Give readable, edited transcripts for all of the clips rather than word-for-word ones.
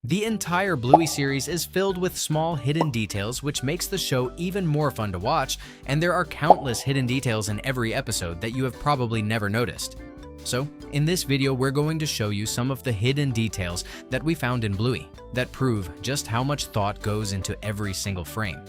The entire Bluey series is filled with small hidden details which makes the show even more fun to watch, and there are countless hidden details in every episode that you have probably never noticed. So, in this video we're going to show you some of the hidden details that we found in Bluey that prove just how much thought goes into every single frame.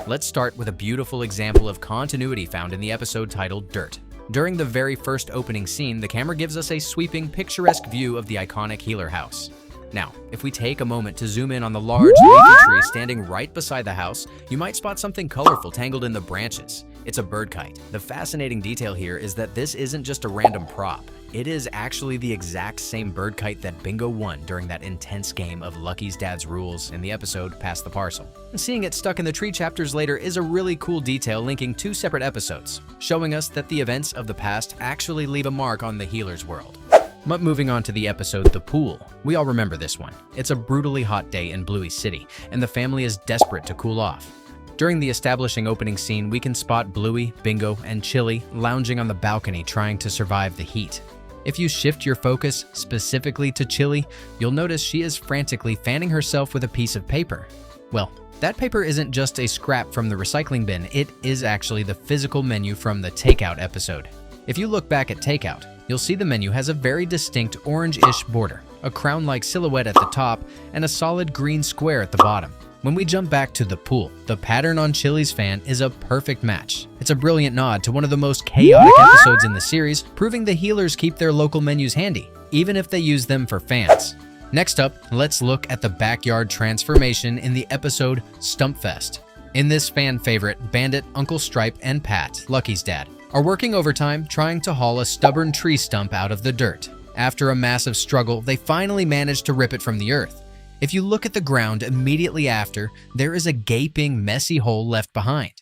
Let's start with a beautiful example of continuity found in the episode titled Dirt. During the very first opening scene, the camera gives us a sweeping, picturesque view of the iconic Healer house. Now, if we take a moment to zoom in on the large leafy tree standing right beside the house, you might spot something colorful tangled in the branches. It's a bird kite. The fascinating detail here is that this isn't just a random prop. It is actually the exact same bird kite that Bingo won during that intense game of Lucky's Dad's Rules in the episode Pass the Parcel. And seeing it stuck in the tree chapters later is a really cool detail linking two separate episodes, showing us that the events of the past actually leave a mark on the Healer's world. But moving on to the episode The Pool, we all remember this one. It's a brutally hot day in Bluey City, and the family is desperate to cool off. During the establishing opening scene, we can spot Bluey, Bingo, and Chilli lounging on the balcony trying to survive the heat. If you shift your focus specifically to Chilli, you'll notice she is frantically fanning herself with a piece of paper. Well, that paper isn't just a scrap from the recycling bin, it is actually the physical menu from the Takeout episode. If you look back at Takeout, you'll see the menu has a very distinct orange-ish border, a crown-like silhouette at the top, and a solid green square at the bottom. When we jump back to The Pool, the pattern on Chilli's fan is a perfect match. It's a brilliant nod to one of the most chaotic episodes in the series, proving the Healers keep their local menus handy, even if they use them for fans. Next up, let's look at the backyard transformation in the episode Stumpfest. In this fan favorite, Bandit, Uncle Stripe, and Pat, Lucky's dad, are working overtime trying to haul a stubborn tree stump out of the dirt. After a massive struggle, they finally manage to rip it from the earth. If you look at the ground immediately after, there is a gaping, messy hole left behind.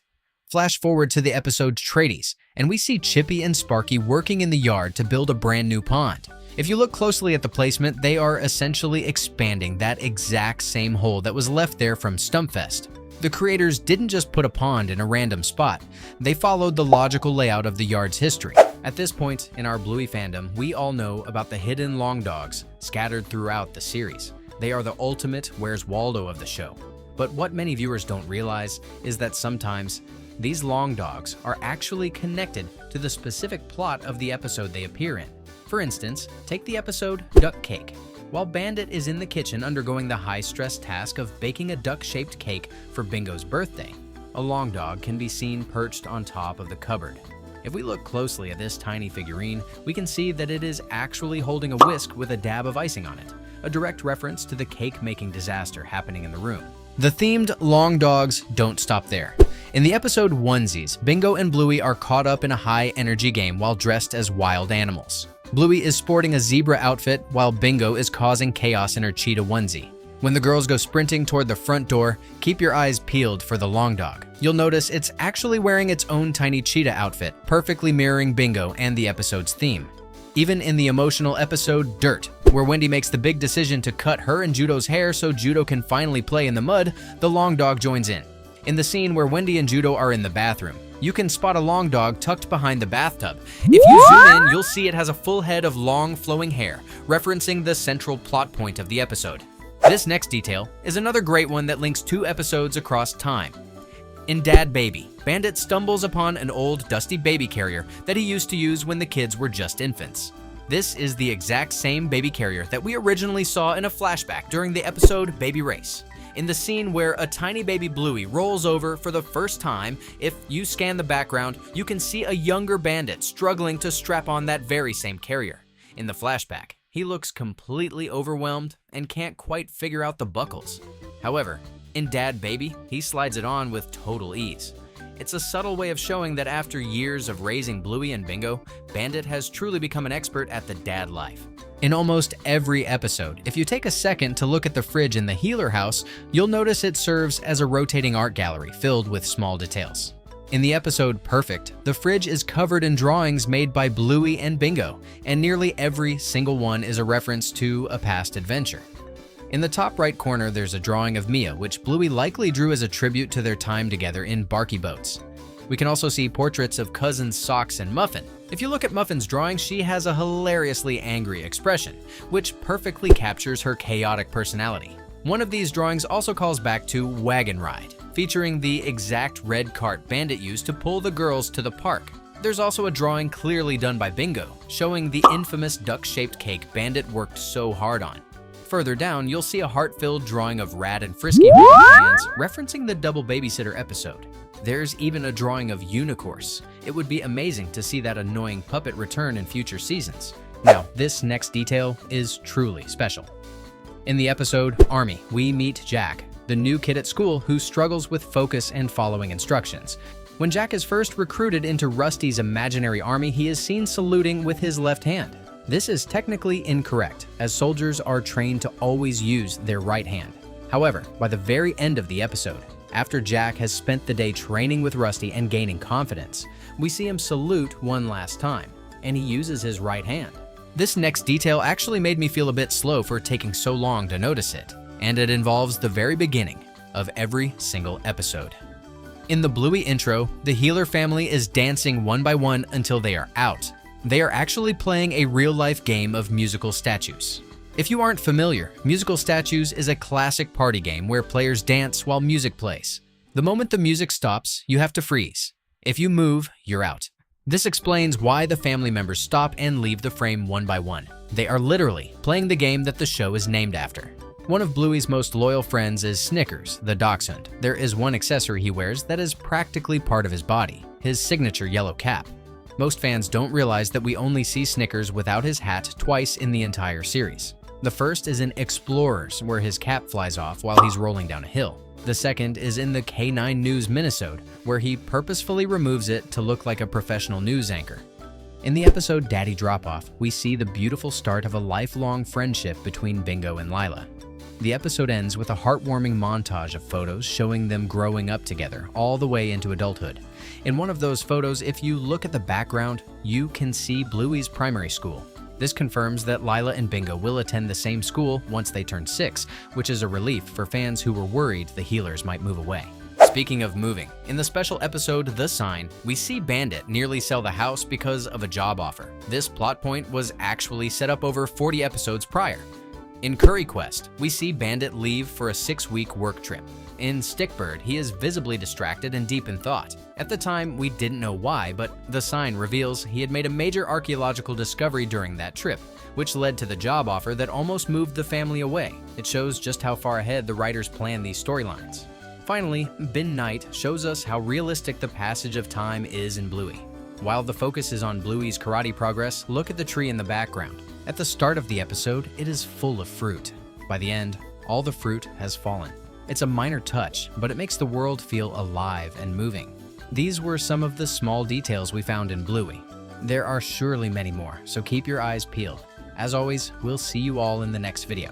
Flash forward to the episode Tradies, and we see Chippy and Sparky working in the yard to build a brand new pond. If you look closely at the placement, they are essentially expanding that exact same hole that was left there from Stumpfest. The creators didn't just put a pond in a random spot, they followed the logical layout of the yard's history. At this point in our Bluey fandom, we all know about the hidden long dogs scattered throughout the series. They are the ultimate Where's Waldo of the show. But what many viewers don't realize is that sometimes these long dogs are actually connected to the specific plot of the episode they appear in. For instance, take the episode Duck Cake. While Bandit is in the kitchen undergoing the high-stress task of baking a duck-shaped cake for Bingo's birthday, a long dog can be seen perched on top of the cupboard. If we look closely at this tiny figurine, we can see that it is actually holding a whisk with a dab of icing on it, a direct reference to the cake-making disaster happening in the room. The themed long dogs don't stop there. In the episode Onesies, Bingo and Bluey are caught up in a high-energy game while dressed as wild animals. Bluey is sporting a zebra outfit while Bingo is causing chaos in her cheetah onesie. When the girls go sprinting toward the front door, keep your eyes peeled for the long dog. You'll notice it's actually wearing its own tiny cheetah outfit, perfectly mirroring Bingo and the episode's theme. Even in the emotional episode Dirt, where Wendy makes the big decision to cut her and Judo's hair so Judo can finally play in the mud, the long dog joins in. In the scene where Wendy and Judo are in the bathroom, you can spot a long dog tucked behind the bathtub. If you zoom in, you'll see it has a full head of long flowing hair, referencing the central plot point of the episode. This next detail is another great one that links two episodes across time. In Dad Baby, Bandit stumbles upon an old dusty baby carrier that he used to use when the kids were just infants. This is the exact same baby carrier that we originally saw in a flashback during the episode Baby Race. In the scene where a tiny baby Bluey rolls over for the first time, if you scan the background, you can see a younger Bandit struggling to strap on that very same carrier. In the flashback, he looks completely overwhelmed and can't quite figure out the buckles. However, in Dad Baby, he slides it on with total ease. It's a subtle way of showing that after years of raising Bluey and Bingo, Bandit has truly become an expert at the dad life. In almost every episode, if you take a second to look at the fridge in the Healer house, you'll notice it serves as a rotating art gallery filled with small details. In the episode Perfect, the fridge is covered in drawings made by Bluey and Bingo, and nearly every single one is a reference to a past adventure. In the top right corner, there's a drawing of Mia, which Bluey likely drew as a tribute to their time together in Barky Boats. We can also see portraits of cousins Socks and Muffin. If you look at Muffin's drawing, she has a hilariously angry expression, which perfectly captures her chaotic personality. One of these drawings also calls back to Wagon Ride, featuring the exact red cart Bandit used to pull the girls to the park. There's also a drawing clearly done by Bingo, showing the infamous duck-shaped cake Bandit worked so hard on. Further down, you'll see a heart-filled drawing of Rad and Frisky holding hands, referencing the Double Babysitter episode. There's even a drawing of Unicorse. It would be amazing to see that annoying puppet return in future seasons. Now, this next detail is truly special. In the episode Army, we meet Jack, the new kid at school who struggles with focus and following instructions. When Jack is first recruited into Rusty's imaginary army, he is seen saluting with his left hand. This is technically incorrect, as soldiers are trained to always use their right hand. However, by the very end of the episode, after Jack has spent the day training with Rusty and gaining confidence, we see him salute one last time, and he uses his right hand. This next detail actually made me feel a bit slow for taking so long to notice it, and it involves the very beginning of every single episode. In the Bluey intro, the Healer family is dancing one by one until they are out. They are actually playing a real-life game of musical statues. If you aren't familiar, musical statues is a classic party game where players dance while music plays. The moment the music stops, you have to freeze. If you move, you're out. This explains why the family members stop and leave the frame one by one. They are literally playing the game that the show is named after. One of Bluey's most loyal friends is Snickers, the dachshund. There is one accessory he wears that is practically part of his body, his signature yellow cap. Most fans don't realize that we only see Snickers without his hat twice in the entire series. The first is in Explorers, where his cap flies off while he's rolling down a hill. The second is in the K9 News minisode, where he purposefully removes it to look like a professional news anchor. In the episode Daddy Drop-Off, we see the beautiful start of a lifelong friendship between Bingo and Lila. The episode ends with a heartwarming montage of photos showing them growing up together all the way into adulthood. In one of those photos, if you look at the background, you can see Bluey's primary school. This confirms that Lila and Bingo will attend the same school once they turn 6, which is a relief for fans who were worried the Healers might move away. Speaking of moving, in the special episode The Sign, we see Bandit nearly sell the house because of a job offer. This plot point was actually set up over 40 episodes prior. In Curry Quest, we see Bandit leave for a 6-week work trip. In Stickbird, he is visibly distracted and deep in thought. At the time, we didn't know why, but The Sign reveals he had made a major archaeological discovery during that trip, which led to the job offer that almost moved the family away. It shows just how far ahead the writers plan these storylines. Finally, Bin Night shows us how realistic the passage of time is in Bluey. While the focus is on Bluey's karate progress, look at the tree in the background. At the start of the episode, it is full of fruit. By the end, all the fruit has fallen. It's a minor touch, but it makes the world feel alive and moving. These were some of the small details we found in Bluey. There are surely many more, so keep your eyes peeled. As always, we'll see you all in the next video.